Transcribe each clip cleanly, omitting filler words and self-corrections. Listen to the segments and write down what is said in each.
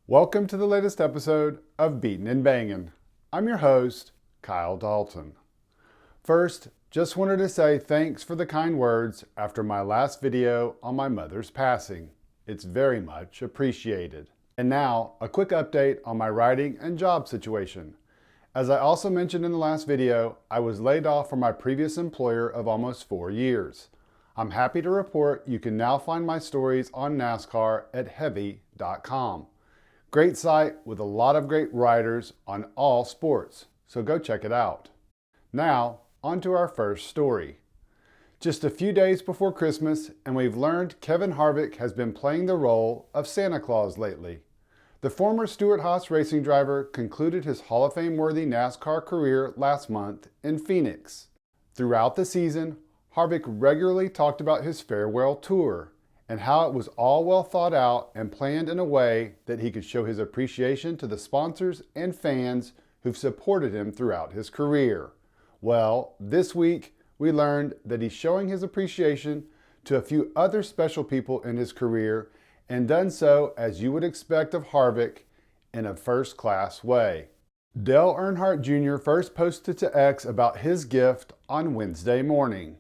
Welcome to the latest episode of Beatin' and Bangin'. I'm your host, Kyle Dalton. First, just wanted to say thanks for the kind words after my last video on my mother's passing. It's very much appreciated. And now, a quick update on my writing and job situation. As I also mentioned in the last video, I was laid off from my previous employer of almost 4 years. I'm happy to report you can now find my stories on NASCAR at heavy.com. Great site with a lot of great writers on all sports, so go check it out. Now, on to our first story. Just a few days before Christmas, and we've learned Kevin Harvick has been playing the role of Santa Claus lately. The former Stewart-Haas racing driver concluded his Hall of Fame-worthy NASCAR career last month in Phoenix. Throughout the season, Harvick regularly talked about his farewell tour, and how it was all well thought out and planned in a way that he could show his appreciation to the sponsors and fans who've supported him throughout his career. Well, this week we learned that he's showing his appreciation to a few other special people in his career and done so, as you would expect of Harvick, in a first-class way. Dale Earnhardt Jr. first posted to X about his gift on Wednesday morning.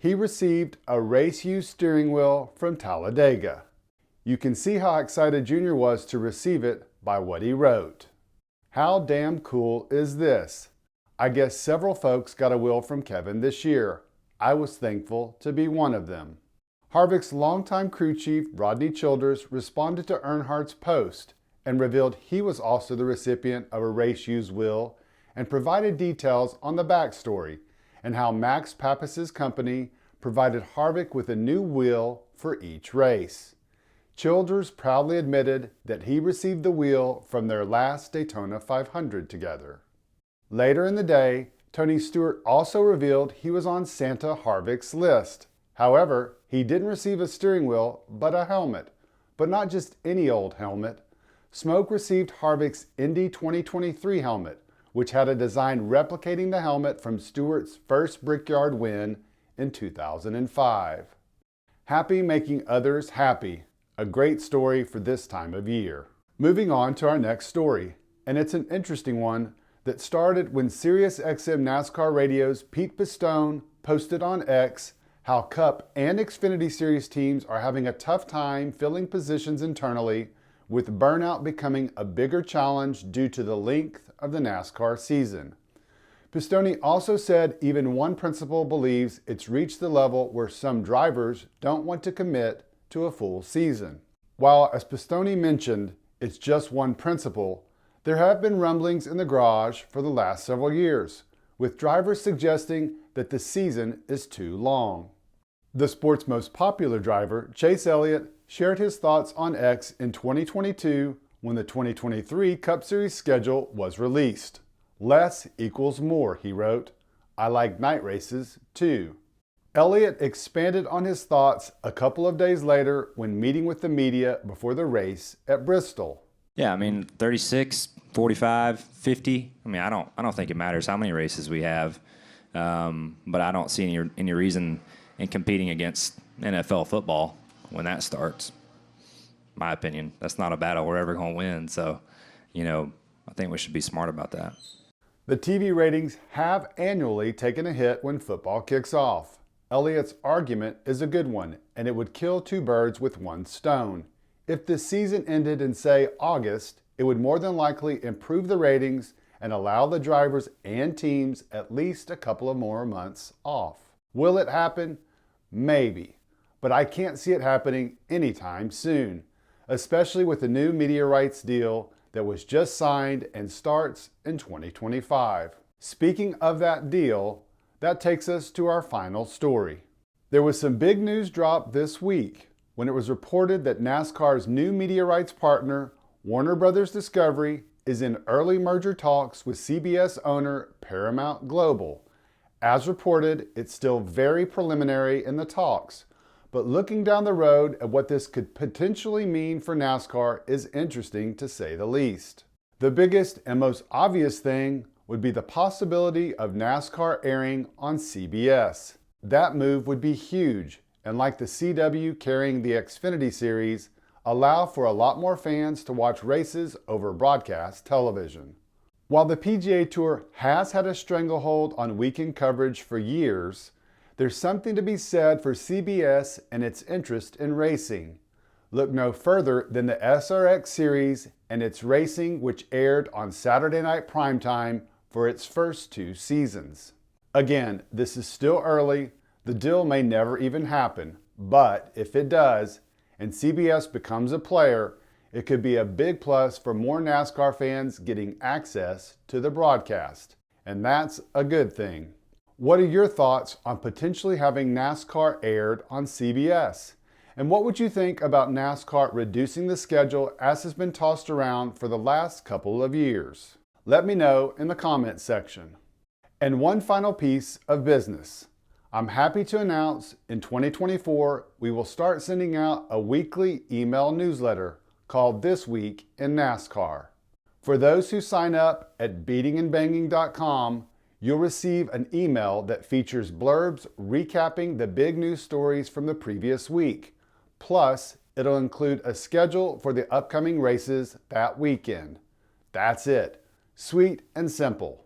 He received a race-used steering wheel from Talladega. You can see how excited Jr. was to receive it by what he wrote. How damn cool is this? I guess several folks got a wheel from Kevin this year. I was thankful to be one of them. Harvick's longtime crew chief, Rodney Childers, responded to Earnhardt's post and revealed he was also the recipient of a race-used wheel and provided details on the backstory and how Max Pappas's company provided Harvick with a new wheel for each race. Childers proudly admitted that he received the wheel from their last Daytona 500 together. Later in the day, Tony Stewart also revealed he was on Santa Harvick's list. However, he didn't receive a steering wheel, but a helmet. But not just any old helmet. Smoke received Harvick's Indy 2023 helmet, which had a design replicating the helmet from Stewart's first Brickyard win in 2005. Happy making others happy. A great story for this time of year. Moving on to our next story, and it's an interesting one that started when SiriusXM NASCAR Radio's Pete Pistone posted on X how Cup and Xfinity Series teams are having a tough time filling positions internally, with burnout becoming a bigger challenge due to the length of the NASCAR season. Pistone also said even one principal believes it's reached the level where some drivers don't want to commit to a full season. While, as Pistone mentioned, it's just one principal, there have been rumblings in the garage for the last several years, with drivers suggesting that the season is too long. The sport's most popular driver, Chase Elliott, shared his thoughts on X in 2022 when the 2023 Cup Series schedule was released. Less equals more, he wrote. I like night races, too. Elliott expanded on his thoughts a couple of days later when meeting with the media before the race at Bristol. Yeah, I mean, 36, 45, 50. I mean, I don't think it matters how many races we have, but I don't see any reason in competing against NFL football when that starts. My opinion, that's not a battle we're ever going to win. So, I think we should be smart about that. The TV ratings have annually taken a hit when football kicks off. Elliott's argument is a good one, and it would kill two birds with one stone. If the season ended in, say, August, it would more than likely improve the ratings and allow the drivers and teams at least a couple of more months off. Will it happen? Maybe. But I can't see it happening anytime soon, especially with the new media rights deal that was just signed and starts in 2025. Speaking of that deal, that takes us to our final story. There was some big news dropped this week when it was reported that NASCAR's new media rights partner, Warner Brothers Discovery, is in early merger talks with CBS owner Paramount Global. As reported, it's still very preliminary in the talks, but looking down the road at what this could potentially mean for NASCAR is interesting to say the least. The biggest and most obvious thing would be the possibility of NASCAR airing on CBS. That move would be huge, and like the CW carrying the Xfinity Series, allow for a lot more fans to watch races over broadcast television. While the PGA Tour has had a stranglehold on weekend coverage for years, there's something to be said for CBS and its interest in racing. Look no further than the SRX series and its racing, which aired on Saturday night primetime for its first 2 seasons. Again, this is still early. The deal may never even happen, but if it does, and CBS becomes a player, it could be a big plus for more NASCAR fans getting access to the broadcast. And that's a good thing. What are your thoughts on potentially having NASCAR aired on CBS? And what would you think about NASCAR reducing the schedule as has been tossed around for the last couple of years? Let me know in the comments section. And one final piece of business. I'm happy to announce in 2024 we will start sending out a weekly email newsletter called This Week in NASCAR. For those who sign up at beatingandbanging.com, you'll receive an email that features blurbs recapping the big news stories from the previous week. Plus, it'll include a schedule for the upcoming races that weekend. That's it. Sweet and simple.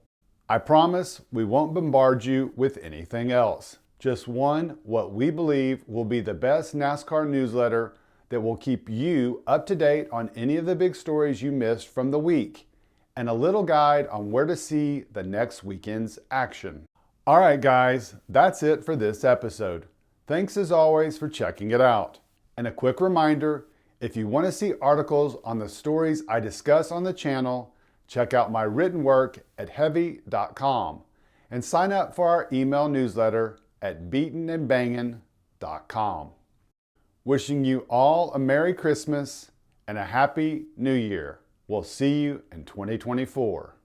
I promise we won't bombard you with anything else. Just what we believe will be the best NASCAR newsletter that will keep you up to date on any of the big stories you missed from the week, and a little guide on where to see the next weekend's action. All right, guys, that's it for this episode. Thanks as always for checking it out. And a quick reminder, if you want to see articles on the stories I discuss on the channel, check out my written work at heavy.com and sign up for our email newsletter at beatingandbanging.com. Wishing you all a Merry Christmas and a Happy New Year. We'll see you in 2024.